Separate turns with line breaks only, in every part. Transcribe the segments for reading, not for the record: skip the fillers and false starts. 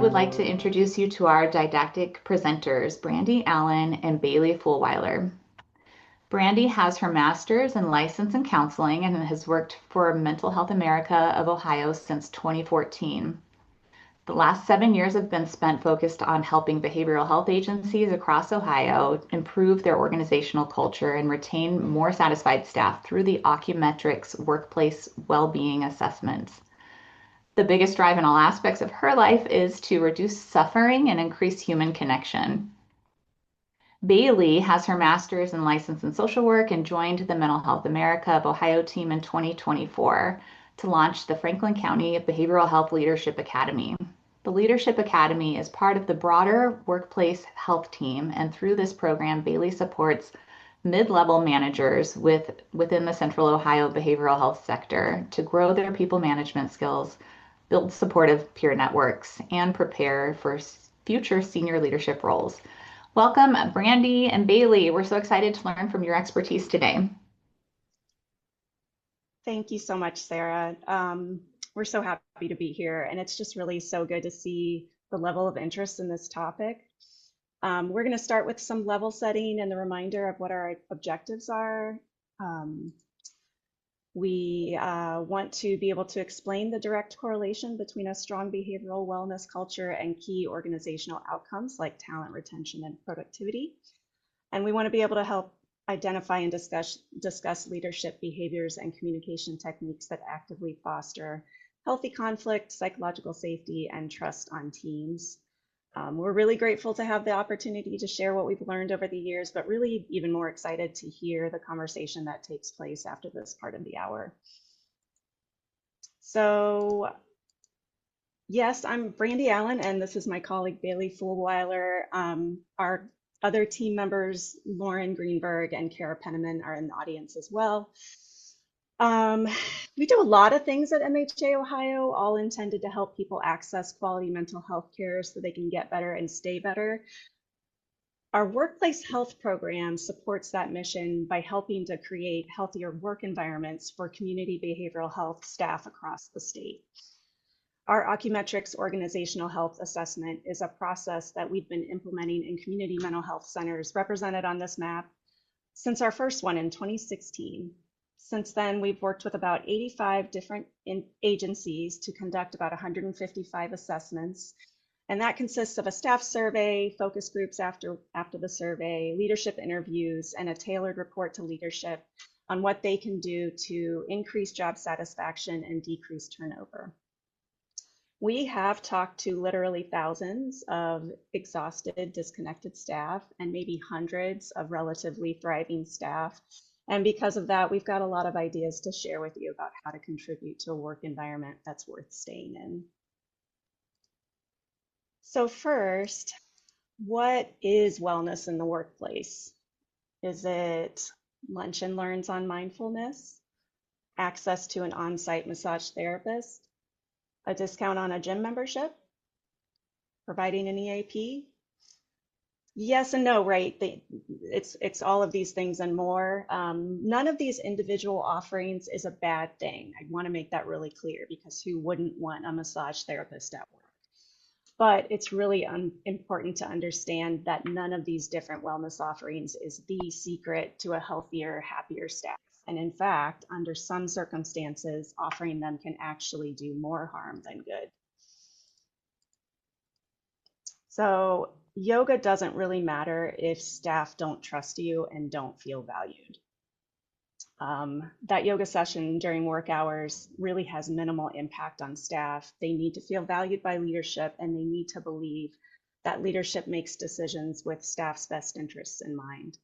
would like to introduce you to our didactic presenters, Brandy Allen and Bailey Fulweiler. Brandy has her master's and license in counseling and has worked for Mental Health America of Ohio since 2014. The last 7 years have been spent focused on helping behavioral health agencies across Ohio improve their organizational culture and retain more satisfied staff through the Ocumetrics workplace well-being assessments. The biggest drive in all aspects of her life is to reduce suffering and increase human connection. Bailey has her master's and license in social work and joined the Mental Health America of Ohio team in 2024 to launch the Franklin County Behavioral Health Leadership Academy. The Leadership Academy is part of the broader workplace health team, and through this program, Bailey supports mid-level managers within the Central Ohio behavioral health sector to grow their people management skills, build supportive peer networks, and prepare for future senior leadership roles. Welcome, Brandy and Bailey. We're so excited to learn from your expertise today.
Thank you so much, Sarah. We're so happy to be here, and it's just really so good to see the level of interest in this topic. We're going to start with some level setting and the reminder of what our objectives are. We want to be able to explain the direct correlation between a strong behavioral wellness culture and key organizational outcomes like talent retention and productivity. And we want to be able to help identify and discuss leadership behaviors and communication techniques that actively foster healthy conflict, psychological safety, and trust on teams. We're really grateful to have the opportunity to share what we've learned over the years, but really even more excited to hear the conversation that takes place after this part of the hour. So yes, I'm Brandy Allen, and this is my colleague Bailey Fulweiler. Our other team members, Lauren Greenberg and Kara Penniman, are in the audience as well. We do a lot of things at MHA Ohio, all intended to help people access quality mental health care so they can get better and stay better. Our workplace health program supports that mission by helping to create healthier work environments for community behavioral health staff across the state. Our Ocumetrics organizational health assessment is a process that we've been implementing in community mental health centers represented on this map since our first one in 2016. Since then, we've worked with about 85 different agencies to conduct about 155 assessments. And that consists of a staff survey, focus groups after the survey, leadership interviews, and a tailored report to leadership on what they can do to increase job satisfaction and decrease turnover. We have talked to literally thousands of exhausted, disconnected staff and maybe hundreds of relatively thriving staff. And because of that, we've got a lot of ideas to share with you about how to contribute to a work environment that's worth staying in. So first, what is wellness in the workplace? Is it lunch and learns on mindfulness, access to an on-site massage therapist, a discount on a gym membership, providing an EAP? Yes and no, right? It's all of these things and more. None of these individual offerings is a bad thing. I want to make that really clear, because who wouldn't want a massage therapist at work? But it's really important to understand that none of these different wellness offerings is the secret to a healthier, happier staff. And in fact, under some circumstances, offering them can actually do more harm than good. So yoga doesn't really matter if staff don't trust you and don't feel valued. That yoga session during work hours really has minimal impact on staff. They need to feel valued by leadership, and they need to believe that leadership makes decisions with staff's best interests in mind.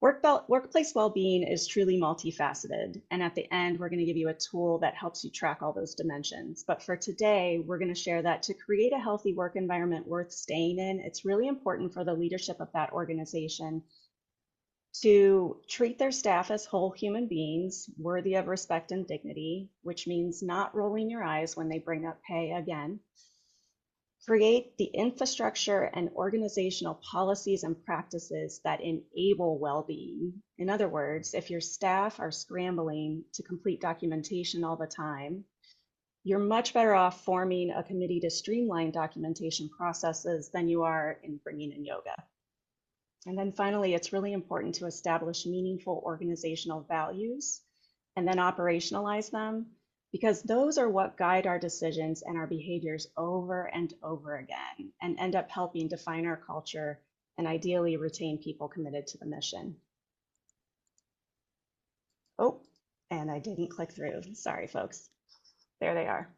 Workplace well-being is truly multifaceted, and at the end, we're going to give you a tool that helps you track all those dimensions. But for today, we're going to share that to create a healthy work environment worth staying in, it's really important for the leadership of that organization to treat their staff as whole human beings worthy of respect and dignity, which means not rolling your eyes when they bring up pay again. Create the infrastructure and organizational policies and practices that enable well-being. In other words, if your staff are scrambling to complete documentation all the time, you're much better off forming a committee to streamline documentation processes than you are in bringing in yoga. And then finally, it's really important to establish meaningful organizational values and then operationalize them, because those are what guide our decisions and our behaviors over and over again and end up helping define our culture and ideally retain people committed to the mission. Oh, and I didn't click through. Sorry, folks. There they are.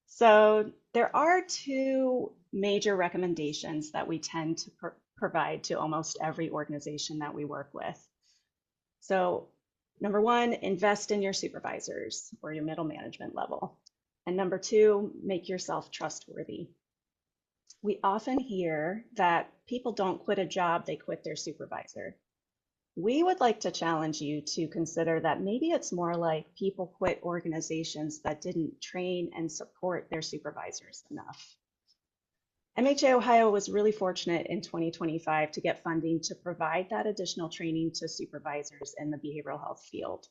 So there are two major recommendations that we tend to provide to almost every organization that we work with. So number one, invest in your supervisors or your middle management level. And number two, make yourself trustworthy. We often hear that people don't quit a job, they quit their supervisor. We would like to challenge you to consider that maybe it's more like people quit organizations that didn't train and support their supervisors enough. MHA Ohio was really fortunate in 2025 to get funding to provide that additional training to supervisors in the behavioral health field.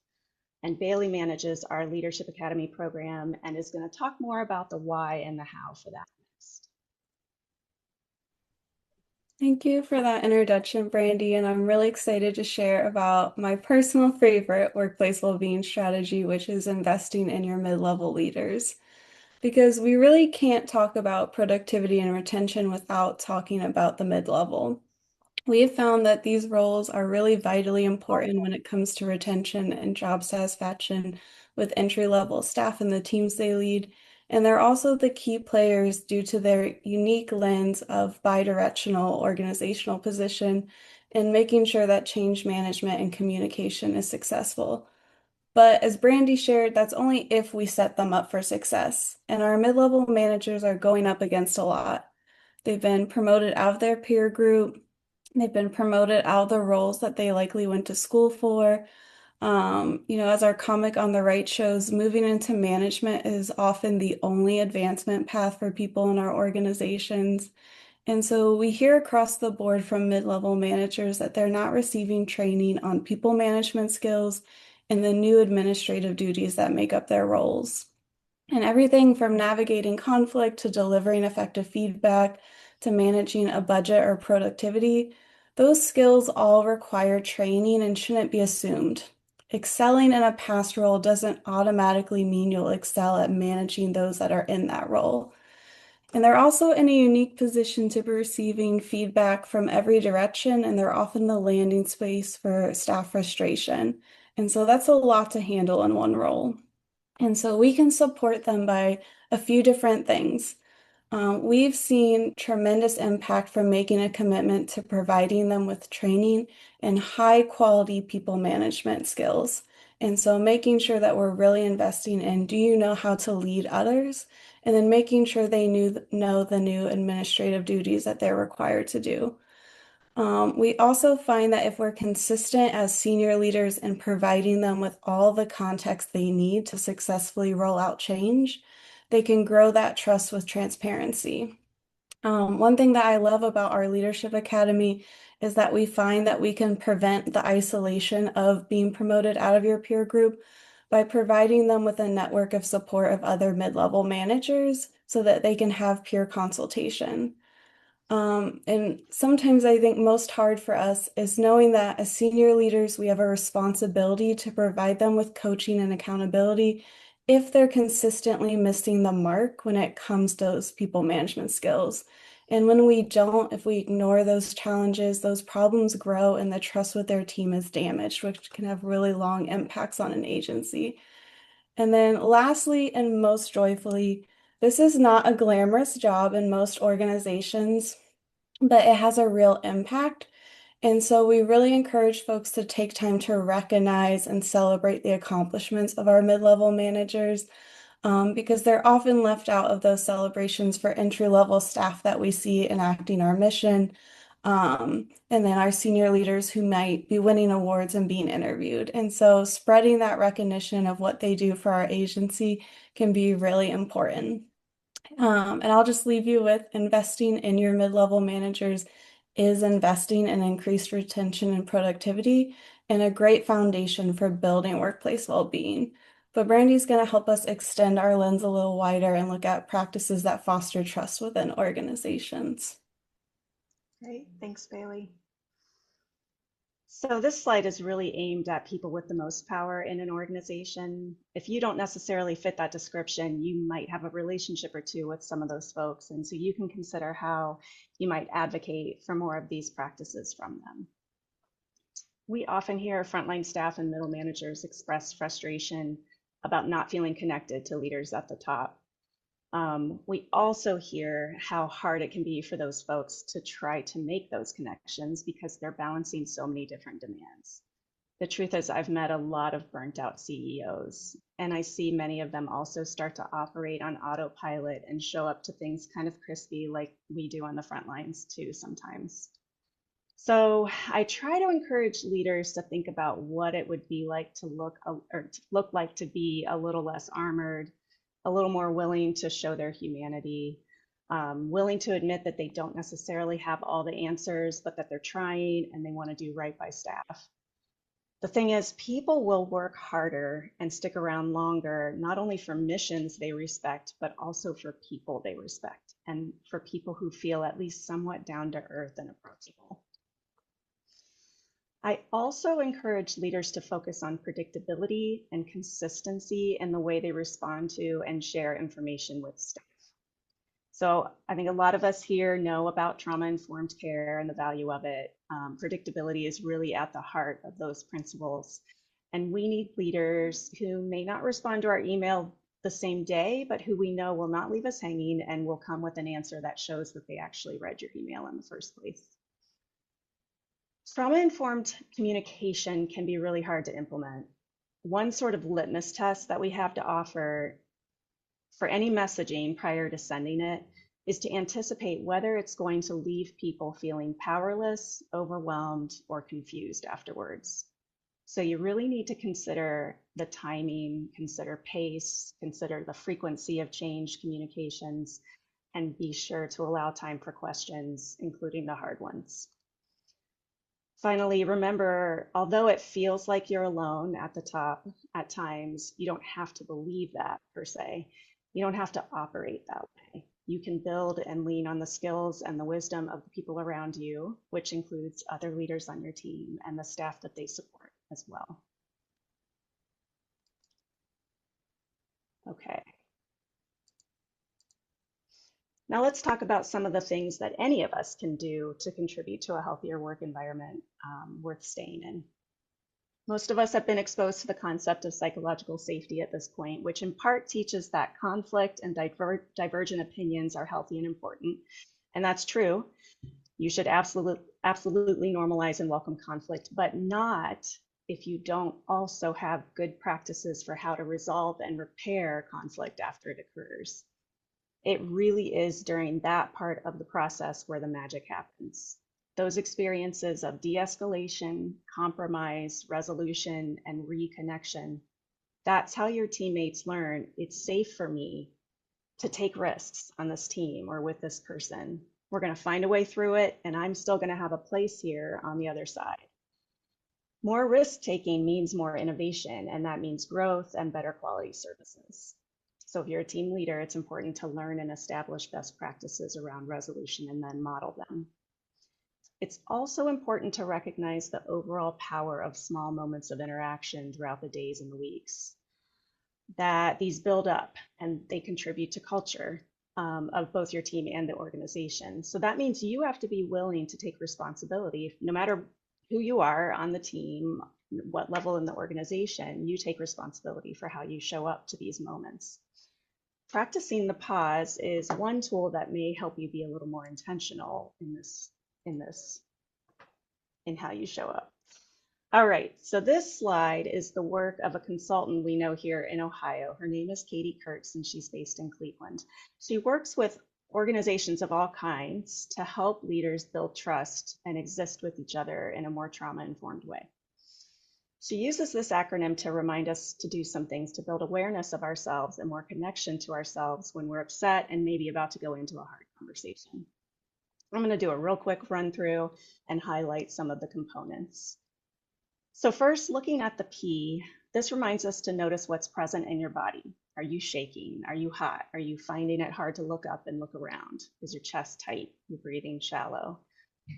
And Bailey manages our Leadership Academy program and is going to talk more about the why and the how for that next.
Thank you for that introduction, Brandy, and I'm really excited to share about my personal favorite workplace well-being strategy, which is investing in your mid-level leaders. Because we really can't talk about productivity and retention without talking about the mid-level. We have found that these roles are really vitally important when it comes to retention and job satisfaction with entry-level staff and the teams they lead. And they're also the key players due to their unique lens of bidirectional organizational position and making sure that change management and communication is successful. But as Brandy shared, that's only if we set them up for success. And our mid-level managers are going up against a lot. They've been promoted out of their peer group. They've been promoted out of the roles that they likely went to school for. As our comic on the right shows, moving into management is often the only advancement path for people in our organizations. And so we hear across the board from mid-level managers that they're not receiving training on people management skills and the new administrative duties that make up their roles. And everything from navigating conflict to delivering effective feedback to managing a budget or productivity, those skills all require training and shouldn't be assumed. Excelling in a past role doesn't automatically mean you'll excel at managing those that are in that role. And they're also in a unique position to be receiving feedback from every direction, and they're often the landing space for staff frustration. And so that's a lot to handle in one role. And so we can support them by a few different things. We've seen tremendous impact from making a commitment to providing them with training and high quality people management skills. And so making sure that we're really investing in, do you know how to lead others? And then making sure they know the new administrative duties that they're required to do. We also find that if we're consistent as senior leaders in providing them with all the context they need to successfully roll out change, they can grow that trust with transparency. One thing that I love about our Leadership Academy is that we find that we can prevent the isolation of being promoted out of your peer group by providing them with a network of support of other mid-level managers so that they can have peer consultation. And sometimes I think most hard for us is knowing that as senior leaders, we have a responsibility to provide them with coaching and accountability if they're consistently missing the mark when it comes to those people management skills. And when we don't, if we ignore those challenges, those problems grow and the trust with their team is damaged, which can have really long impacts on an agency. And then lastly, and most joyfully, this is not a glamorous job in most organizations, but it has a real impact. And so we really encourage folks to take time to recognize and celebrate the accomplishments of our mid-level managers, because they're often left out of those celebrations for entry-level staff that we see enacting our mission, and then our senior leaders who might be winning awards and being interviewed. And so spreading that recognition of what they do for our agency can be really important. And I'll just leave you with investing in your mid-level managers is investing in increased retention and productivity and a great foundation for building workplace well-being. But Brandy's going to help us extend our lens a little wider and look at practices that foster trust within organizations.
Great, thanks, Bailey. So this slide is really aimed at people with the most power in an organization. If you don't necessarily fit that description, you might have a relationship or two with some of those folks. And so you can consider how you might advocate for more of these practices from them. We often hear frontline staff and middle managers express frustration about not feeling connected to leaders at the top. We also hear how hard it can be for those folks to try to make those connections because they're balancing so many different demands. The truth is, I've met a lot of burnt out CEOs, and I see many of them also start to operate on autopilot and show up to things kind of crispy like we do on the front lines too sometimes. So I try to encourage leaders to think about what it would be like to look like to be a little less armored, a little more willing to show their humanity, willing to admit that they don't necessarily have all the answers, but that they're trying and they want to do right by staff. The thing is, people will work harder and stick around longer, not only for missions they respect, but also for people they respect, and for people who feel at least somewhat down to earth and approachable. I also encourage leaders to focus on predictability and consistency in the way they respond to and share information with staff. So I think a lot of us here know about trauma-informed care and the value of it. Predictability is really at the heart of those principles. And we need leaders who may not respond to our email the same day, but who we know will not leave us hanging and will come with an answer that shows that they actually read your email in the first place. Trauma-informed communication can be really hard to implement. One sort of litmus test that we have to offer for any messaging prior to sending it is to anticipate whether it's going to leave people feeling powerless, overwhelmed, or confused afterwards. So you really need to consider the timing, consider pace, consider the frequency of change communications, and be sure to allow time for questions, including the hard ones. Finally, remember, although it feels like you're alone at the top at times, you don't have to believe that per se. You don't have to operate that way. You can build and lean on the skills and the wisdom of the people around you, which includes other leaders on your team and the staff that they support as well. Okay. Now let's talk about some of the things that any of us can do to contribute to a healthier work environment worth staying in. Most of us have been exposed to the concept of psychological safety at this point, which in part teaches that conflict and divergent opinions are healthy and important. And that's true. You should absolutely normalize and welcome conflict, but not if you don't also have good practices for how to resolve and repair conflict after it occurs. It really is during that part of the process where the magic happens. Those experiences of de-escalation, compromise, resolution, and reconnection, that's how your teammates learn it's safe for me to take risks on this team or with this person. We're going to find a way through it, and I'm still going to have a place here on the other side. More risk-taking means more innovation, and that means growth and better quality services. So if you're a team leader, it's important to learn and establish best practices around resolution and then model them. It's also important to recognize the overall power of small moments of interaction throughout the days and the weeks, that these build up and they contribute to culture of both your team and the organization. So that means you have to be willing to take responsibility, no matter who you are on the team, what level in the organization, you take responsibility for how you show up to these moments. Practicing the pause is one tool that may help you be a little more intentional in how you show up. All right, so this slide is the work of a consultant we know here in Ohio. Her name is Katie Kurtz, and she's based in Cleveland. She works with organizations of all kinds to help leaders build trust and exist with each other in a more trauma-informed way. She uses this acronym to remind us to do some things to build awareness of ourselves and more connection to ourselves when we're upset and maybe about to go into a hard conversation. I'm going to do a real quick run through and highlight some of the components. So first, looking at the P, This reminds us to notice what's present in your body. Are you shaking? Are you hot? Are you finding it hard to look up and look around? Is your chest tight? Your breathing shallow?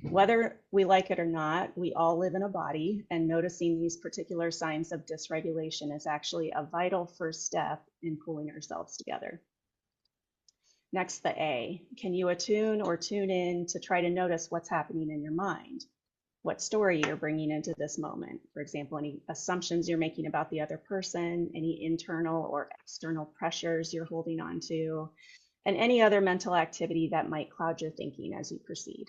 Whether we like it or not, we all live in a body, and noticing these particular signs of dysregulation is actually a vital first step in pulling ourselves together. Next, the A. Can you attune or tune in to try to notice what's happening in your mind? What story you're bringing into this moment? For example, any assumptions you're making about the other person, any internal or external pressures you're holding on to, and any other mental activity that might cloud your thinking as you proceed.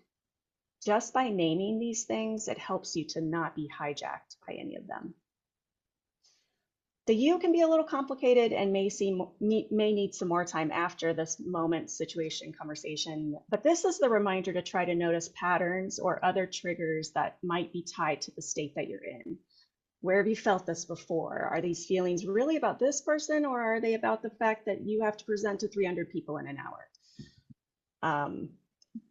Just by naming these things, it helps you to not be hijacked by any of them. The you can be a little complicated and may need some more time after this moment, situation, conversation, but this is the reminder to try to notice patterns or other triggers that might be tied to the state that you're in. Where have you felt this before? Are these feelings really about this person, or are they about the fact that you have to present to 300 people in an hour?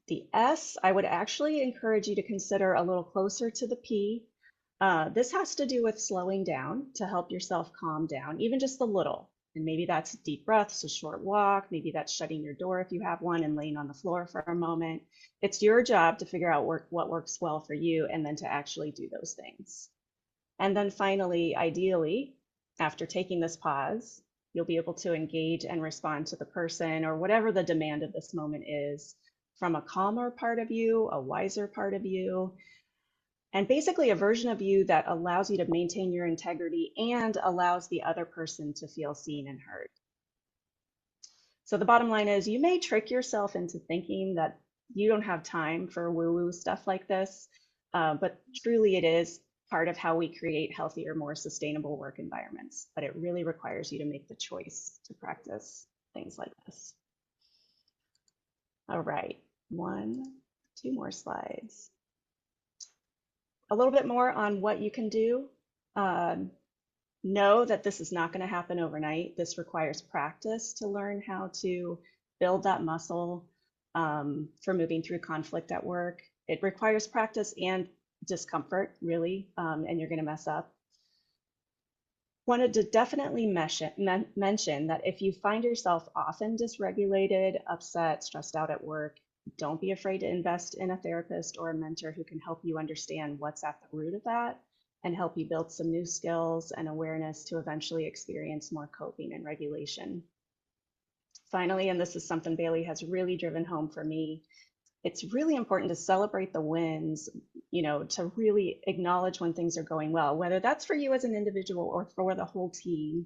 The S, I would actually encourage you to consider a little closer to the P. This has to do with slowing down to help yourself calm down, even just a little. And maybe that's deep breaths, a short walk, maybe that's shutting your door if you have one and laying on the floor for a moment. It's your job to figure out what works well for you and then to actually do those things. And then finally, ideally, after taking this pause, you'll be able to engage and respond to the person or whatever the demand of this moment is from a calmer part of you, a wiser part of you, and basically a version of you that allows you to maintain your integrity and allows the other person to feel seen and heard. So the bottom line is you may trick yourself into thinking that you don't have time for woo-woo stuff like this, but truly it is part of how we create healthier, more sustainable work environments. But it really requires you to make the choice to practice things like this. All right, two more slides. A little bit more on what you can do. Know that this is not going to happen overnight. This requires practice to learn how to build that muscle for moving through conflict at work. It requires practice and discomfort, really, and you're going to mess up. Wanted to definitely mention that if you find yourself often dysregulated, upset, stressed out at work, don't be afraid to invest in a therapist or a mentor who can help you understand what's at the root of that and help you build some new skills and awareness to eventually experience more coping and regulation. Finally, and this is something Bailey has really driven home for me, it's really important to celebrate the wins, to really acknowledge when things are going well, whether that's for you as an individual or for the whole team.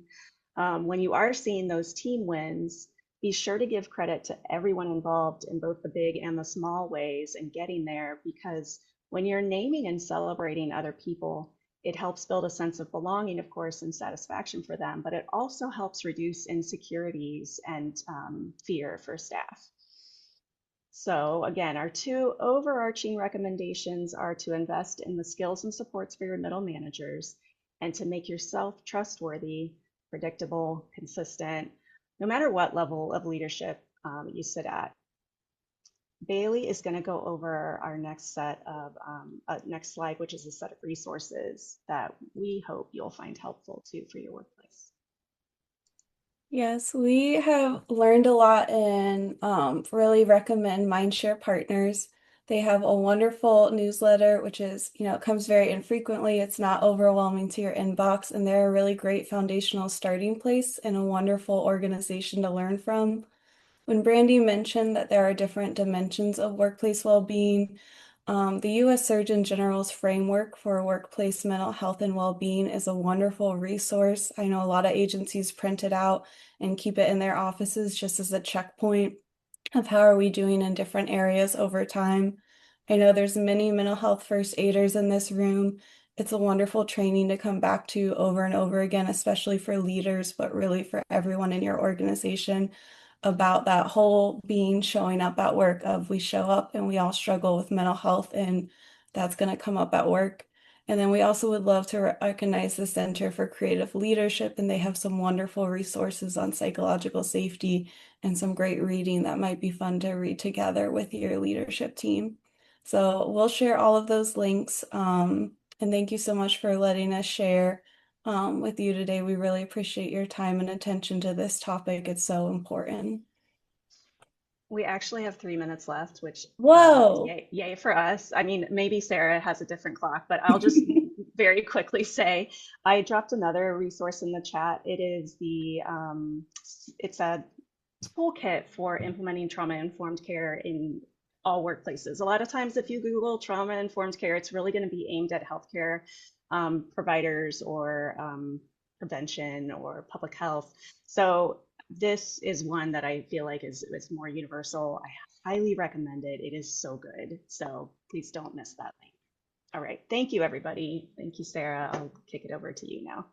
When you are seeing those team wins, be sure to give credit to everyone involved in both the big and the small ways in getting there, because when you're naming and celebrating other people, it helps build a sense of belonging, of course, and satisfaction for them, but it also helps reduce insecurities and fear for staff. So again, our two overarching recommendations are to invest in the skills and supports for your middle managers and to make yourself trustworthy, predictable, consistent, no matter what level of leadership you sit at. Bailey is going to go over our next set of next slide, which is a set of resources that we hope you'll find helpful too for your workplace.
Yes, we have learned a lot and really recommend Mindshare Partners. They have a wonderful newsletter, which is, it comes very infrequently. It's not overwhelming to your inbox, and they're a really great foundational starting place and a wonderful organization to learn from. When Brandy mentioned that there are different dimensions of workplace well-being, the U.S. Surgeon General's framework for workplace mental health and well-being is a wonderful resource. I know a lot of agencies print it out and keep it in their offices just as a checkpoint of how are we doing in different areas over time. I know there's many mental health first aiders in this room. It's a wonderful training to come back to over and over again, especially for leaders, but really for everyone in your organization, about that whole being showing up at work of we show up and we all struggle with mental health and that's going to come up at work. And then we also would love to recognize the Center for Creative Leadership, and they have some wonderful resources on psychological safety and some great reading that might be fun to read together with your leadership team. So we'll share all of those links. And thank you so much for letting us share with you today. We really appreciate your time and attention to this topic. It's so important.
We actually have 3 minutes left, which
Whoa.
yay for us. I mean, maybe Sarah has a different clock, but I'll just very quickly say I dropped another resource in the chat. It's a toolkit for implementing trauma-informed care in all workplaces. A lot of times, if you Google trauma-informed care, it's really going to be aimed at healthcare providers or prevention or public health. So this is one that I feel like is more universal. I highly recommend it. It is so good. So please don't miss that link. All right. Thank you, everybody. Thank you, Sarah. I'll kick it over to you now.